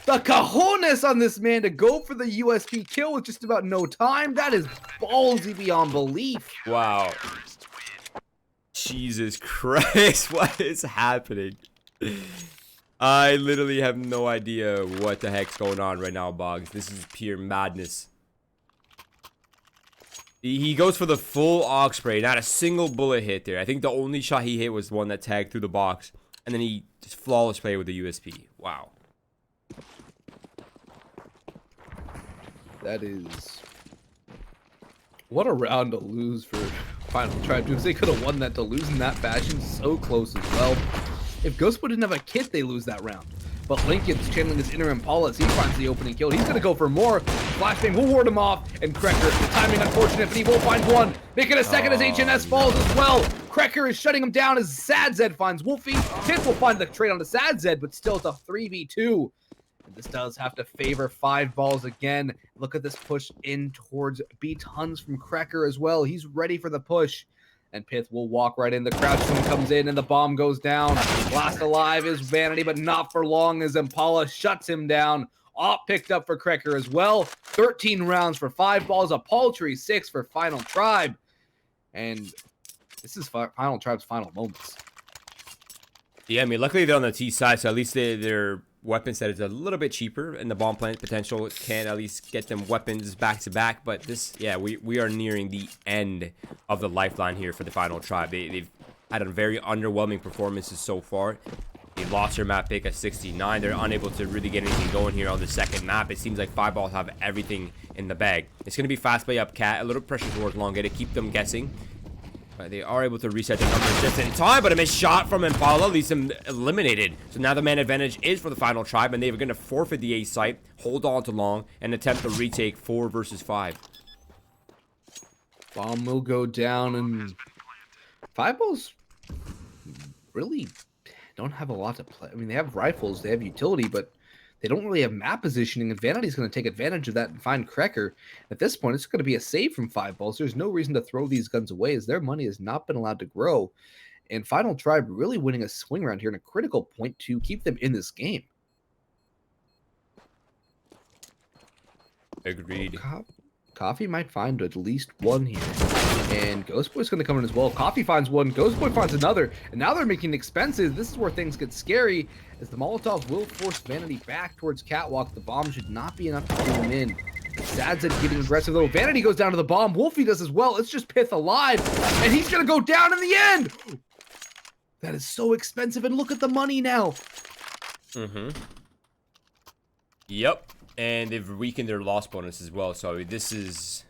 The cojones on this man to go for the USP kill with just about no time. That is ballsy beyond belief. Wow. Jesus Christ, what is happening? I literally have no idea what the heck's going on right now, Boggs. This is pure madness. He goes for the full AUG spray. Not a single bullet hit there. I think the only shot he hit was the one that tagged through the box. And then he just flawless play with the USP. Wow. That is... What a round to lose for Final Tribe, because they could have won that to lose in that fashion. So close as well. If Ghostboy didn't have a kit, they lose that round. But Lincoln's channeling this inner Impala as he finds the opening kill. He's going to go for more. Flashbang will ward him off. And Cracker, the timing unfortunate, but he will find one. Making a second as HNS falls as well. Cracker is shutting him down as Sadzed finds Wolfie. Pith will find the trade on the Sadzed, but still it's a 3v2. And this does have to favor 5balls again. Look at this push in towards B tons from Cracker as well. He's ready for the push. And Pith will walk right in. The crouch swing comes in and the bomb goes down. Last alive is Vanity, but not for long as Impala shuts him down. Op picked up for Cracker as well. 13 rounds for 5balls, a paltry 6 for Final Tribe. And this is Final Tribe's final moments. Yeah, I mean, luckily they're on the T side, so at least their weapon set is a little bit cheaper, and the bomb plant potential can at least get them weapons back to back. But this, yeah, we are nearing the end of the lifeline here for the Final Tribe. They've had a very underwhelming performances so far. They lost their map pick at 69. They're unable to really get anything going here on the second map. It seems like 5balls have everything in the bag. It's going to be fast play up cat, a little pressure towards long A to keep them guessing. But they are able to reset the numbers just in time, but a missed shot from Impala leaves him eliminated. So now the man advantage is for the Final Tribe, and they're going to forfeit the A site, hold on to long, and attempt to retake 4 versus 5. Bomb will go down, and 5balls really don't have a lot to play. I mean, they have rifles, they have utility, but They don't really have map positioning, and Vanity's going to take advantage of that and find Krecker. At this point, it's going to be a save from 5balls. There's no reason to throw these guns away, as their money has not been allowed to grow. And Final Tribe really winning a swing round here in a critical point to keep them in this game. Agreed. Coffee might find at least one here. And Ghost Boy's going to come in as well. Coffee finds one. Ghost Boy finds another. And now they're making expenses. This is where things get scary, as the Molotov will force Vanity back towards Catwalk. The bomb should not be enough to pull him in. Sad's getting aggressive, though. Vanity goes down to the bomb. Wolfie does as well. It's just Pith alive. And he's going to go down in the end. That is so expensive. And look at the money now. Yep. And they've weakened their loss bonus as well. So this is...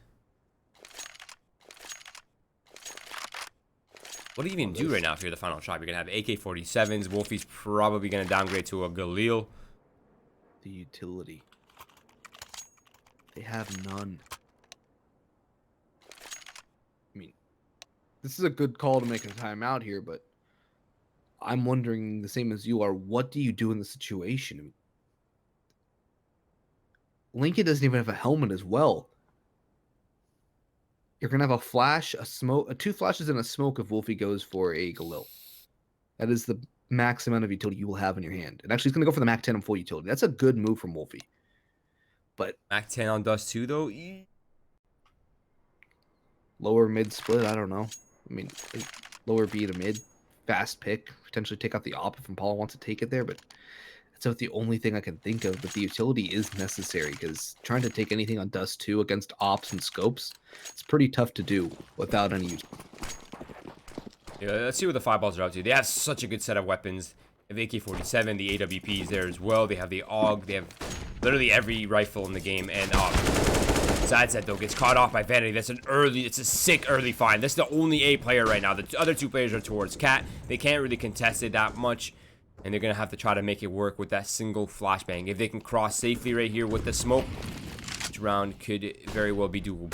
What do you even do right now if you're the Final Tribe? You're going to have AK-47s. Wolfie's probably going to downgrade to a Galil. The utility. They have none. I mean, this is a good call to make a timeout here, but I'm wondering the same as you are, what do you do in the situation? I mean, Lincoln doesn't even have a helmet as well. You're going to have a flash, a smoke, 2 flashes and a smoke if Wolfie goes for a Galil. That is the max amount of utility you will have in your hand. And actually, he's going to go for the Mac 10 and full utility. That's a good move from Wolfie. But Mac 10 on Dust 2, though? Lower mid split, I don't know. I mean, lower B to mid. Fast pick. Potentially take out the op if Impala wants to take it there, but that's about the only thing I can think of. But the utility is necessary, because trying to take anything on Dust 2 against ops and scopes, it's pretty tough to do without any use. Yeah, let's see what the 5balls are up to. They have such a good set of weapons. They have AK-47, the AWP is there as well. They have the AUG. They have literally every rifle in the game. And Sad though gets caught off by Vanity. It's a sick early find. That's the only A player right now. The other 2 players are towards Cat. They can't really contest it that much. And they're going to have to try to make it work with that single flashbang. If they can cross safely right here with the smoke, each round could very well be doable.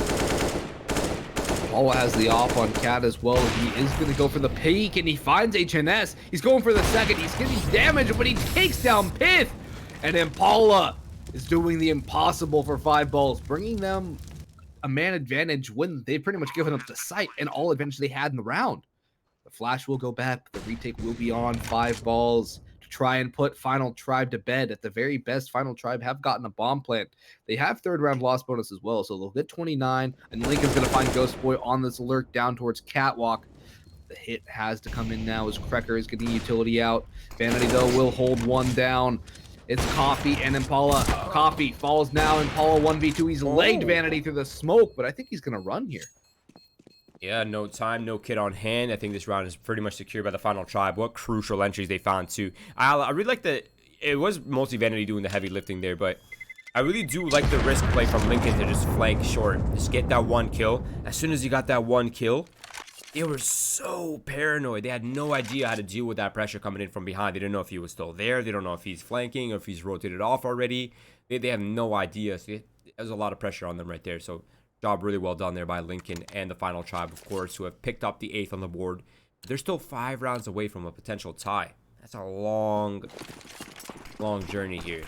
Paula has the off on Cat as well. He is going to go for the peek, and he finds HNS. He's going for the second. He's getting damage, but he takes down Pith. And Impala is doing the impossible for 5balls, bringing them a man advantage when they've pretty much given up the sight and all advantage they had in the round. The flash will go back, but the retake will be on 5balls to try and put Final Tribe to bed. At the very best, Final Tribe have gotten a bomb plant. They have 3rd round loss bonus as well, so they'll get 29, and Lincoln's going to find Ghost Boy on this lurk down towards Catwalk. The hit has to come in now as Krecker is getting utility out. Vanity, though, will hold one down. It's Coffee and Impala. Coffee falls now. Impala 1v2. He's legged Vanity through the smoke, but I think he's going to run here. Yeah, no time, no kit on hand. I think this round is pretty much secured by the Final Tribe. What crucial entries they found, too. I really like that. It was mostly Vanity doing the heavy lifting there, but I really do like the risk play from Lincoln to just flank short. Just get that 1 kill. As soon as he got that 1 kill, they were so paranoid. They had no idea how to deal with that pressure coming in from behind. They didn't know if he was still there. They don't know if he's flanking or if he's rotated off already. They have no idea. So there's a lot of pressure on them right there. So job really well done there by Lincoln and the Final Tribe, of course, who have picked up the 8th on the board. They're still 5 rounds away from a potential tie. That's a long journey here.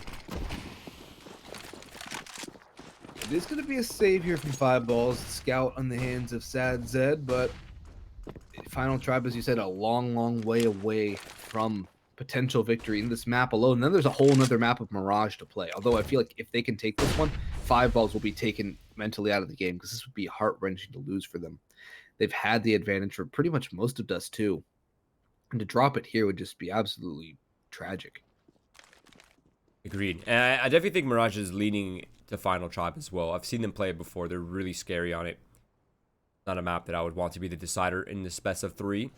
It is going to be a save here from 5balls. Scout on the hands of Sad Zed, but Final Tribe, as you said, a long way away from potential victory in this map alone. And then there's a whole nother map of Mirage to play. Although I feel like if they can take this one, 5balls will be taken mentally out of the game, because this would be heart-wrenching to lose for them. They've had the advantage for pretty much most of Dust 2. And to drop it here would just be absolutely tragic. Agreed. And I definitely think Mirage is leaning to Final Tribe as well. I've seen them play it before. They're really scary on it. Not a map that I would want to be the decider in this best of 3.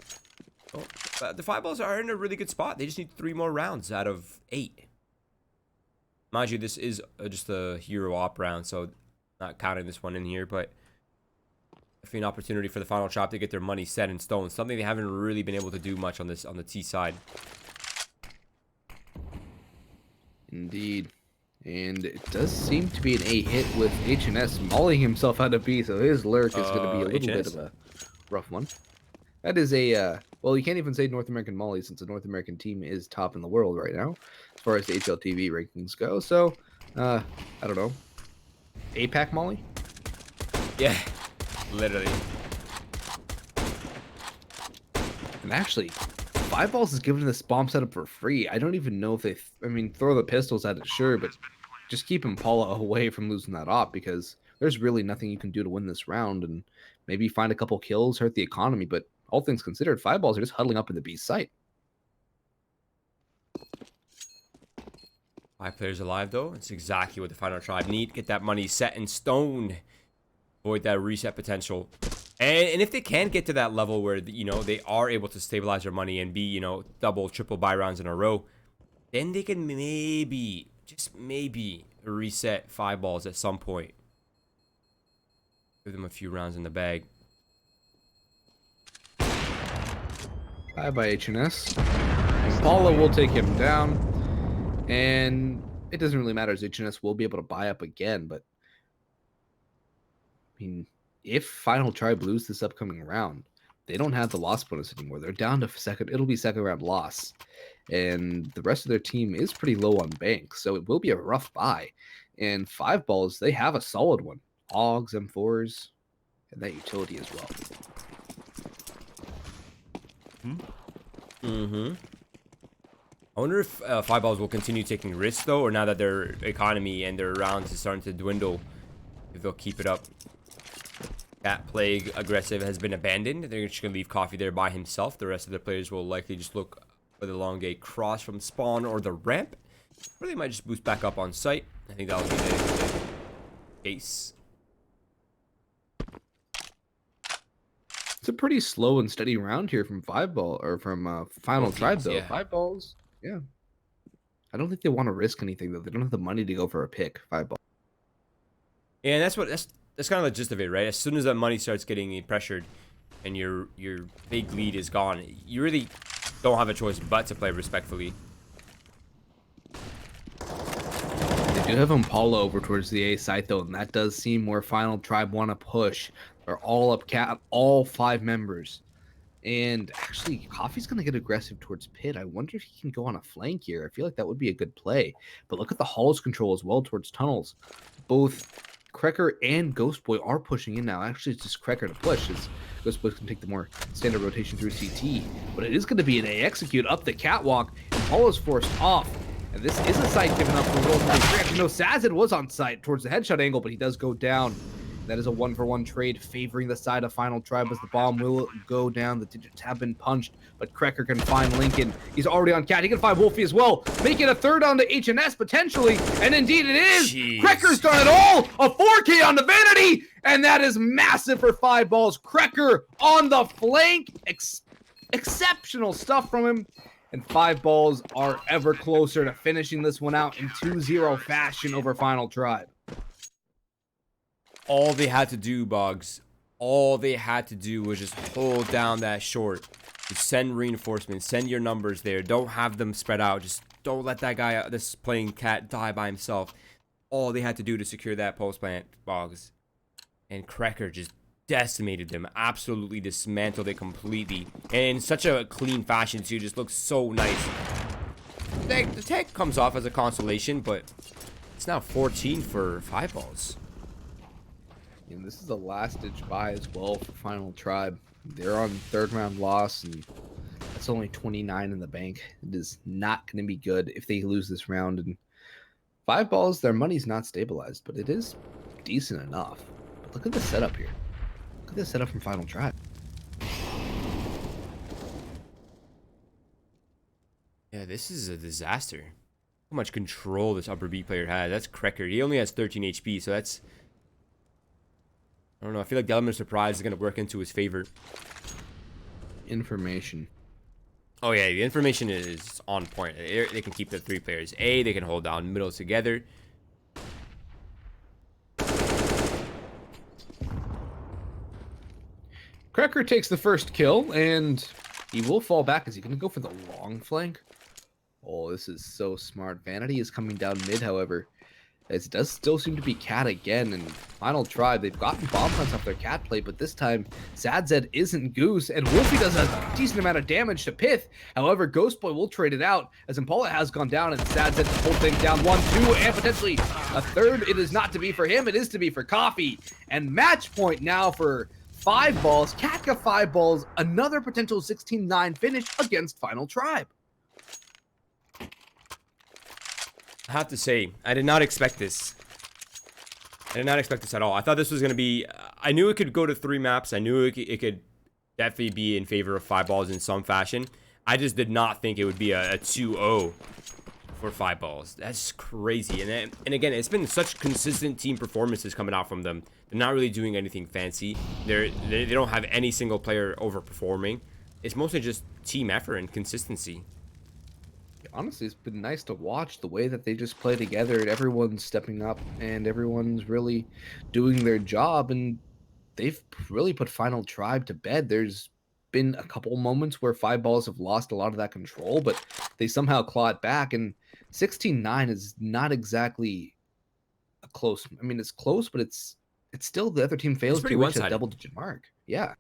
Oh, but the 5balls are in a really good spot. They just need 3 more rounds out of 8. Mind you, this is just a hero op round, so not counting this one in here, but definitely an opportunity for the Final Tribe to get their money set in stone. Something they haven't really been able to do much on the T side. Indeed. And it does seem to be an A hit with HNS mauling himself out of B, so his lurk is going to be a little bit of a rough one. That is a well, you can't even say North American Molly since the North American team is top in the world right now as far as the HLTV rankings go. So, I don't know, APAC Molly. Yeah, literally. And actually, 5balls is giving this bomb setup for free. I don't even know if they. I mean, throw the pistols at it, sure, but just keep Impala away from losing that op because there's really nothing you can do to win this round. And maybe find a couple kills, hurt the economy. But all things considered, 5balls are just huddling up in the B site. 5 players alive, though. It's exactly what the final tribe need. Get that money set in stone. Avoid that reset potential. And if they can get to that level where, you know, they are able to stabilize their money and be, you know, double, triple buy rounds in a row, then they can maybe, just maybe, reset 5balls at some point. Give them a few rounds in the bag. Bye by HNS. Impala will take him down. And it doesn't really matter as HNS will be able to buy up again, but I mean, if Final Tribe lose this upcoming round, they don't have the loss bonus anymore. They're down to second. It'll be second round loss. And the rest of their team is pretty low on bank, so it will be a rough buy. And 5balls, they have a solid one. Boggs, M4s, and that utility as well. Mm-hmm. I wonder if 5balls will continue taking risks, though, or now that their economy and their rounds is starting to dwindle, if they'll keep it up. That plague aggressive has been abandoned. They're just going to leave Coffee there by himself. The rest of the players will likely just look for the long gate cross from spawn or the ramp. Or they might just boost back up on site. I think that will be the case. It's a pretty slow and steady round here from 5ball or from Final Tribe, though. Yeah. 5balls, yeah. I don't think they want to risk anything, though. They don't have the money to go for a pick. 5balls. And that's kind of the gist of it, right? As soon as that money starts getting pressured and your big lead is gone, you really don't have a choice but to play respectfully. They do have Impala over towards the A site, though, and that does seem where Final Tribe want to push. They're all up cat, all 5 members. And actually, Coffee's going to get aggressive towards Pit. I wonder if he can go on a flank here. I feel like that would be a good play. But look at the Halls control as well towards tunnels. Both Krecker and Ghost Boy are pushing in now. Actually, it's just Krecker to push, as Ghost Boy can take the more standard rotation through CT. But it is going to be an A execute up the catwalk. And Paul is forced off. And this is a site given up for World War III. Actually, no, Sazed was on site towards the headshot angle, but he does go down. That is a 1-for-1 trade favoring the side of Final Tribe as the bomb will go down. The digits have been punched, but Krecker can find Lincoln. He's already on Cat. He can find Wolfie as well. Make it a third on the HNS potentially, and indeed it is. Jeez. Krekker's done it all. A 4K on the Vanity, and that is massive for 5balls. Krecker on the flank. Exceptional stuff from him. And 5balls are ever closer to finishing this one out in 2-0 fashion over Final Tribe. All they had to do, Boggs, all they had to do was just hold down that short. Just send reinforcements, send your numbers there. Don't have them spread out. Just don't let that guy that's playing Cat die by himself. All they had to do to secure that post plant, Boggs. And Krecker just decimated them, absolutely dismantled it completely. And in such a clean fashion, too, just looks so nice. The tech comes off as a consolation, but it's now 14 for 5balls. And this is a last-ditch buy as well for Final Tribe. They're on third round loss, and that's only 29 in the bank. It is not going to be good if they lose this round. And 5balls, their money's not stabilized, but it is decent enough. But look at the setup here. Look at the setup from Final Tribe. Yeah, this is a disaster. How much control this upper B player has. That's Krecker. He only has 13 HP, so that's... I don't know. I feel like the element of surprise is going to work into his favor. Information. Oh, yeah. The information is on point. They can keep the 3 players. A, they can hold down middle together. Krecker takes the first kill, and he will fall back. Is he going to go for the long flank? Oh, this is so smart. Vanity is coming down mid, however. It does still seem to be Cat again, and Final Tribe, they've gotten bomb plants off their Cat play, but this time, Sadzed isn't Goose, and Wolfie does a decent amount of damage to Pith. However, Ghost Boy will trade it out, as Impala has gone down, and Sadzed to pull things down 1-2, and potentially a third. It is not to be for him, it is to be for Coffee. And match point now for 5balls, Katka 5balls, another potential 16-9 finish against Final Tribe. I have to say, I did not expect this. I did not expect this at all. I thought this was going to be... I knew it could go to 3 maps. I knew it could definitely be in favor of 5balls in some fashion. I just did not think it would be a 2-0 for 5balls. That's crazy. And again, it's been such consistent team performances coming out from them. They're not really doing anything fancy. They don't have any single player overperforming. It's mostly just team effort and consistency. Honestly, it's been nice to watch the way that they just play together, and everyone's stepping up and everyone's really doing their job, and they've really put Final Tribe to bed. There's been a couple moments where 5balls have lost a lot of that control, but they somehow claw it back, and 16-9 is not exactly a close. I mean, it's close, but it's still the other team fails to reach a double-digit mark. Yeah.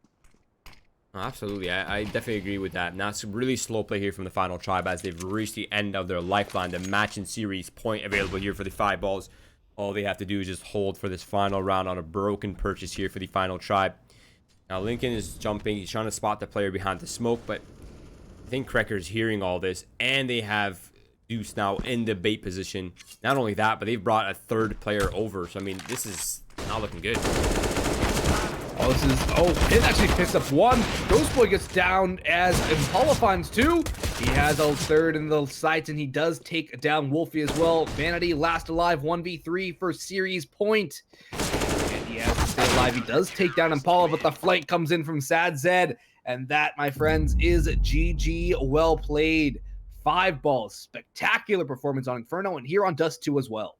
Oh, absolutely, I definitely agree with that. Now it's really slow play here from the Final Tribe as they've reached the end of their lifeline. The match in series point available here for the 5balls. All they have to do is just hold for this final round on a broken purchase here for the Final Tribe. Now Lincoln is jumping. He's trying to spot the player behind the smoke, but I think Cracker's hearing all this, and they have Deuce now in the bait position. Not only that, but they've brought a third player over. So I mean, this is not looking good. Oh, this is... Oh, it actually picks up 1. Ghost Boy gets down as Impala finds 2. He has a third in the sights, and he does take down Wolfie as well. Vanity last alive, 1v3 for series point. And he has to stay alive. He does take down Impala, but the flank comes in from Sad Zed. And that, my friends, is GG. Well played. 5balls. Spectacular performance on Inferno, and here on Dust 2 as well.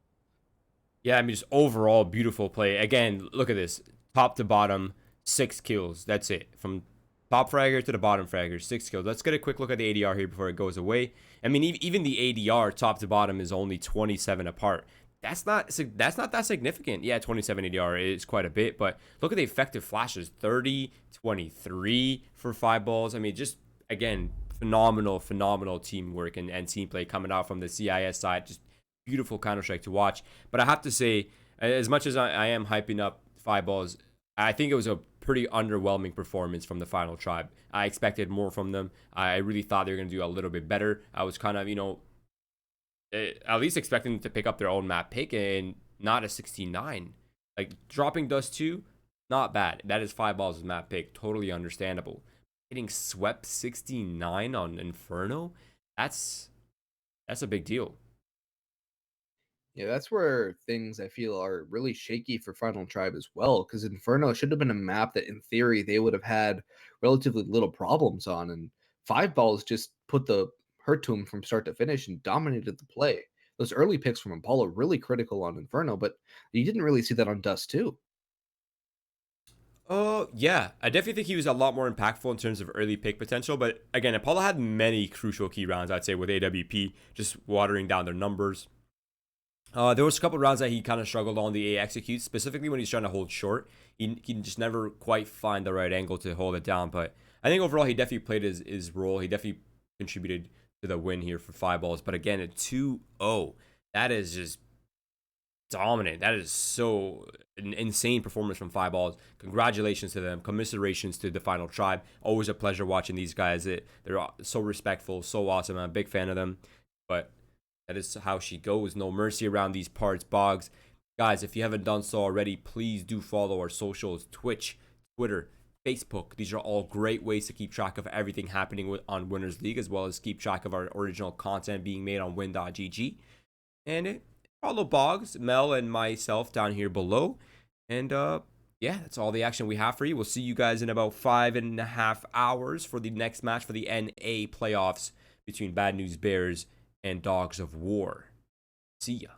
Yeah, I mean, just overall beautiful play. Again, look at this. Top to bottom, 6 kills. That's it. From top fragger to the bottom fragger, 6 kills. Let's get a quick look at the ADR here before it goes away. I mean, even the ADR top to bottom is only 27 apart. That's not that significant. Yeah, 27 ADR is quite a bit, but look at the effective flashes. 30, 23 for 5balls. I mean, just, again, phenomenal teamwork and team play coming out from the CIS side. Just beautiful Counter-Strike to watch. But I have to say, as much as I am hyping up 5balls, I think it was a pretty underwhelming performance from the Final Tribe. I expected more from them. I really thought they were going to do a little bit better. I was kind of, you know, at least expecting them to pick up their own map pick and not a 16-9. Like, dropping Dust 2, not bad. That is 5balls' map pick. Totally understandable. Getting swept 16-9 on Inferno, that's a big deal. Yeah, that's where things I feel are really shaky for Final Tribe as well, because Inferno should have been a map that, in theory, they would have had relatively little problems on, and 5balls just put the hurt to him from start to finish and dominated the play. Those early picks from Impala really critical on Inferno, but you didn't really see that on Dust too. Oh, yeah. I definitely think he was a lot more impactful in terms of early pick potential. But again, Impala had many crucial key rounds, I'd say, with AWP, just watering down their numbers. There was a couple rounds that he kind of struggled on the A executes, specifically when he's trying to hold short. He just never quite find the right angle to hold it down. But I think overall he definitely played his role. He definitely contributed to the win here for 5balls. But again, a 2-0, that is just dominant. That is so an insane performance from 5balls. Congratulations to them. Commiserations to the Final Tribe. Always a pleasure watching these guys. They're so respectful, so awesome. I'm a big fan of them. But that is how she goes. No mercy around these parts, Boggs. Guys, if you haven't done so already, please do follow our socials. Twitch, Twitter, Facebook. These are all great ways to keep track of everything happening on Winners League, as well as keep track of our original content being made on win.gg. And follow Boggs, Mel, and myself down here below. And yeah, that's all the action we have for you. We'll see you guys in about 5.5 hours for the next match for the NA playoffs between Bad News Bears and Dogs of War. See ya.